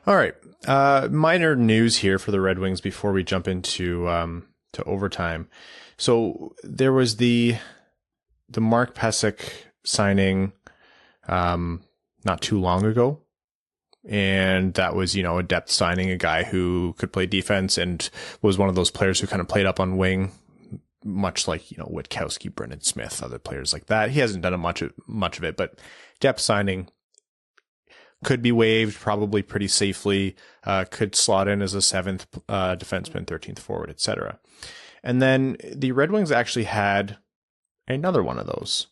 All right. Minor news here for the Red Wings before we jump into to overtime. So there was the Mark Pysyk signing not too long ago. And that was, a depth signing, a guy who could play defense and was one of those players who kind of played up on wing, much like, Witkowski, Brendan Smith, other players like that. He hasn't done much of it, but depth signing could be waived probably pretty safely, could slot in as a 7th defenseman, 13th forward, etc. And then the Red Wings actually had another one of those.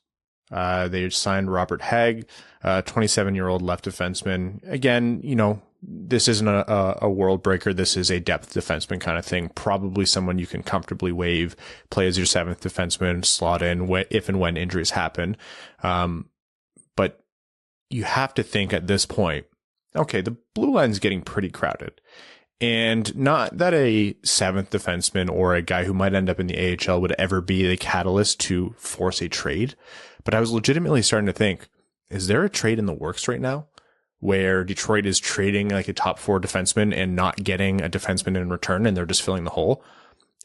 They signed Robert Hagg, 27-year-old left defenseman. Again, this isn't a world breaker. This is a depth defenseman kind of thing. Probably someone you can comfortably waive, play as your 7th defenseman, slot in if and when injuries happen. But you have to think at this point, okay, the blue line's getting pretty crowded. And not that a 7th defenseman or a guy who might end up in the AHL would ever be the catalyst to force a trade. But I was legitimately starting to think, is there a trade in the works right now where Detroit is trading like a top 4 defenseman and not getting a defenseman in return and they're just filling the hole?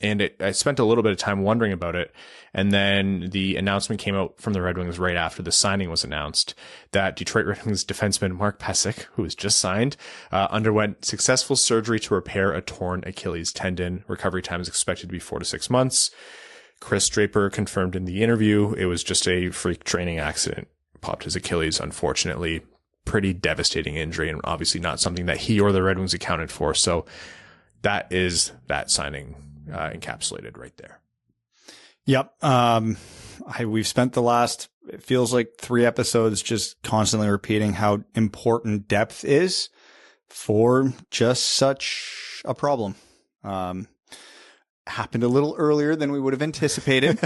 And I spent a little bit of time wondering about it. And then the announcement came out from the Red Wings right after the signing was announced that Detroit Red Wings defenseman Mark Pysyk, who was just signed, underwent successful surgery to repair a torn Achilles tendon. Recovery time is expected to be 4 to 6 months. Kris Draper confirmed in the interview it was just a freak training accident. Popped his Achilles, unfortunately. Pretty devastating injury and obviously not something that he or the Red Wings accounted for. So that is that signing encapsulated right there. Yep. We've spent the last, it feels like 3 episodes just constantly repeating how important depth is for just such a problem. Happened a little earlier than we would have anticipated.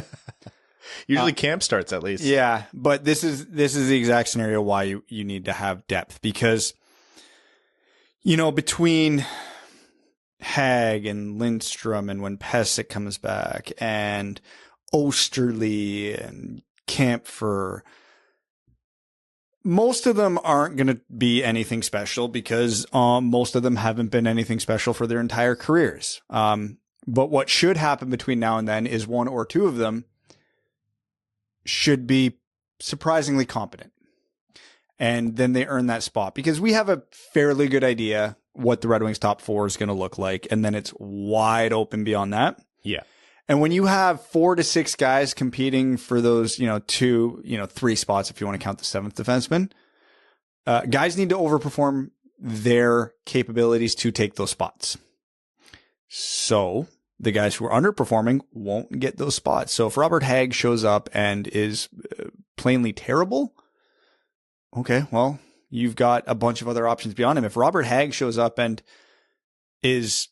Usually camp starts at least. Yeah, but this is the exact scenario why you need to have depth because, between Hagg and Lindstrom and when Pysyk comes back and Osterley and Kampfer, most of them aren't going to be anything special because most of them haven't been anything special for their entire careers. But what should happen between now and then is 1 or 2 of them should be surprisingly competent. And then they earn that spot because we have a fairly good idea what the Red Wings top 4 is going to look like. And then it's wide open beyond that. Yeah. And when you have 4 to 6 guys competing for those, 3 spots, if you want to count the 7th defenseman, guys need to overperform their capabilities to take those spots. So the guys who are underperforming won't get those spots. So if Robert Hagg shows up and is plainly terrible, okay, well, you've got a bunch of other options beyond him. If Robert Hagg shows up and is,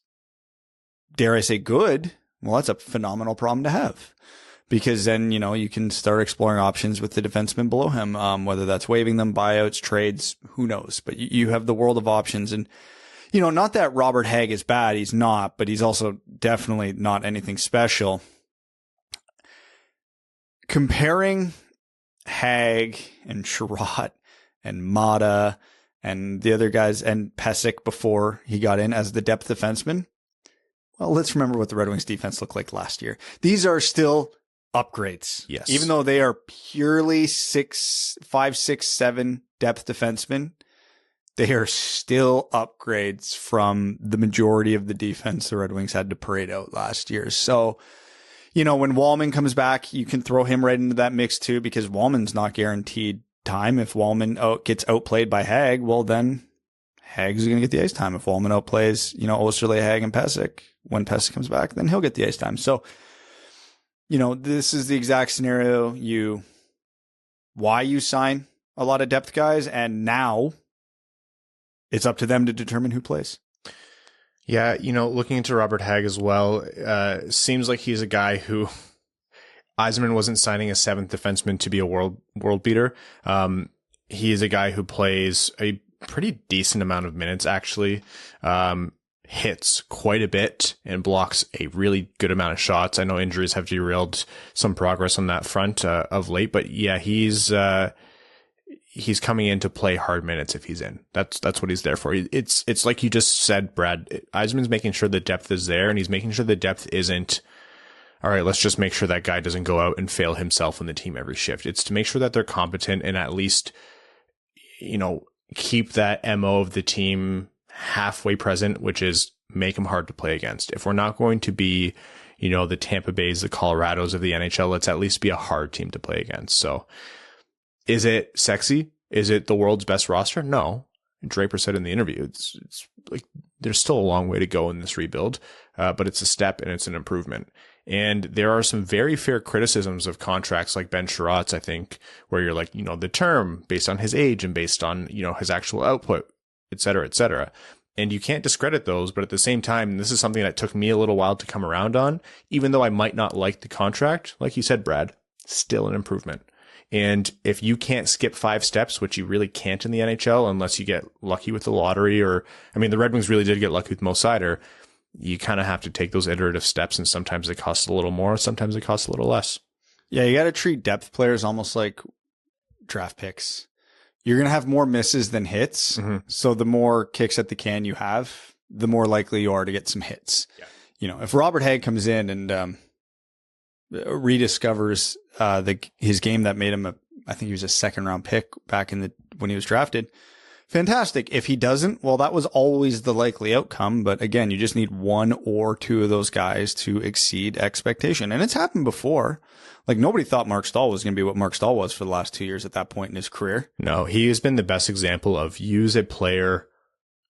dare I say, good, well, that's a phenomenal problem to have. Because then, you can start exploring options with the defensemen below him, whether that's waiving them, buyouts, trades, who knows. But you have the world of options. And not that Robert Hagg is bad. He's not, but he's also definitely not anything special. Comparing Hagg and Sherratt and Mata and the other guys and Pysyk before he got in as the depth defenseman. Well, let's remember what the Red Wings defense looked like last year. These are still upgrades. Yes. Even though they are purely 5, 6, 7 depth defensemen, they are still upgrades from the majority of the defense the Red Wings had to parade out last year. So, when Wallman comes back, you can throw him right into that mix too, because Wallman's not guaranteed time. If Wallman gets outplayed by Hagg, well, then Hagg's going to get the ice time. If Wallman outplays, Osterley, Hagg, and Pysyk, when Pysyk comes back, then he'll get the ice time. So, this is the exact scenario why you sign a lot of depth guys, and now it's up to them to determine who plays. Yeah, looking into Robert Hagg as well, seems like he's a guy who Yzerman wasn't signing a 7th defenseman to be a world beater. He is a guy who plays a pretty decent amount of minutes, actually. Hits quite a bit and blocks a really good amount of shots. I know injuries have derailed some progress on that front of late, but yeah, he's he's coming in to play hard minutes if he's in. That's what he's there for. It's like you just said, Brad. Yzerman's making sure the depth is there, and he's making sure the depth isn't, all right, let's just make sure that guy doesn't go out and fail himself in the team every shift. It's to make sure that they're competent and at least, keep that MO of the team halfway present, which is make them hard to play against. If we're not going to be, the Tampa Bays, the Colorados of the NHL, let's at least be a hard team to play against. So is it sexy? Is it the world's best roster? No. Draper said in the interview, it's like there's still a long way to go in this rebuild, but it's a step and it's an improvement. And there are some very fair criticisms of contracts like Ben Sherratt's, I think, where you're like, the term based on his age and based on, his actual output, et cetera, et cetera. And you can't discredit those, but at the same time, and this is something that took me a little while to come around on, even though I might not like the contract, like you said, Brad, still an improvement. And if you can't skip 5 steps, which you really can't in the NHL unless you get lucky with the lottery, or, the Red Wings really did get lucky with Mo Seider, you kind of have to take those iterative steps, and sometimes it costs a little more, sometimes it costs a little less. Yeah, you got to treat depth players almost like draft picks. You're going to have more misses than hits. Mm-hmm. So the more kicks at the can you have, the more likely you are to get some hits. Yeah. If Robert Hagg comes in and rediscovers his game that made him I think he was a 2nd round pick back when he was drafted, fantastic. If he doesn't, well, that was always the likely outcome. But again, you just need 1 or 2 of those guys to exceed expectation. And it's happened before. Like, nobody thought Mark Stahl was going to be what Mark Stahl was for the last 2 years at that point in his career. No, he has been the best example of use a player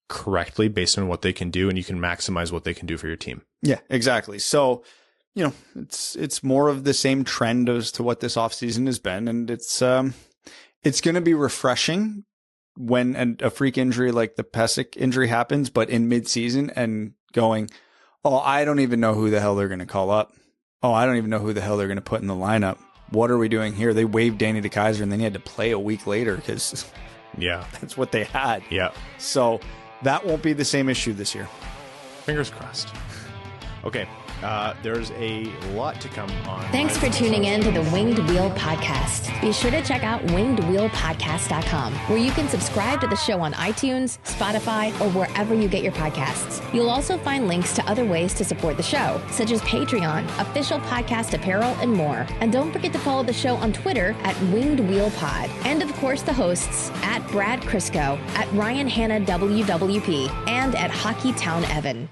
correctly based on what they can do, and you can maximize what they can do for your team. Yeah, exactly. So, it's more of the same trend as to what this offseason has been. And it's going to be refreshing when a freak injury like the Pysyk injury happens, but in midseason and going, oh, I don't even know who the hell they're going to call up. Oh, I don't even know who the hell they're going to put in the lineup. What are we doing here? They waived Danny DeKeyser and then he had to play a week later because that's what they had. Yeah. So that won't be the same issue this year. Fingers crossed. Okay. There's a lot to come on. Thanks for tuning in to the Winged Wheel Podcast. Be sure to check out wingedwheelpodcast.com, where you can subscribe to the show on iTunes, Spotify, or wherever you get your podcasts. You'll also find links to other ways to support the show, such as Patreon, official podcast apparel, and more. And don't forget to follow the show on Twitter at Winged Wheel Pod. And of course, the hosts at Brad Crisco, at Ryan Hanna WWP, and at Hockey Town Evan.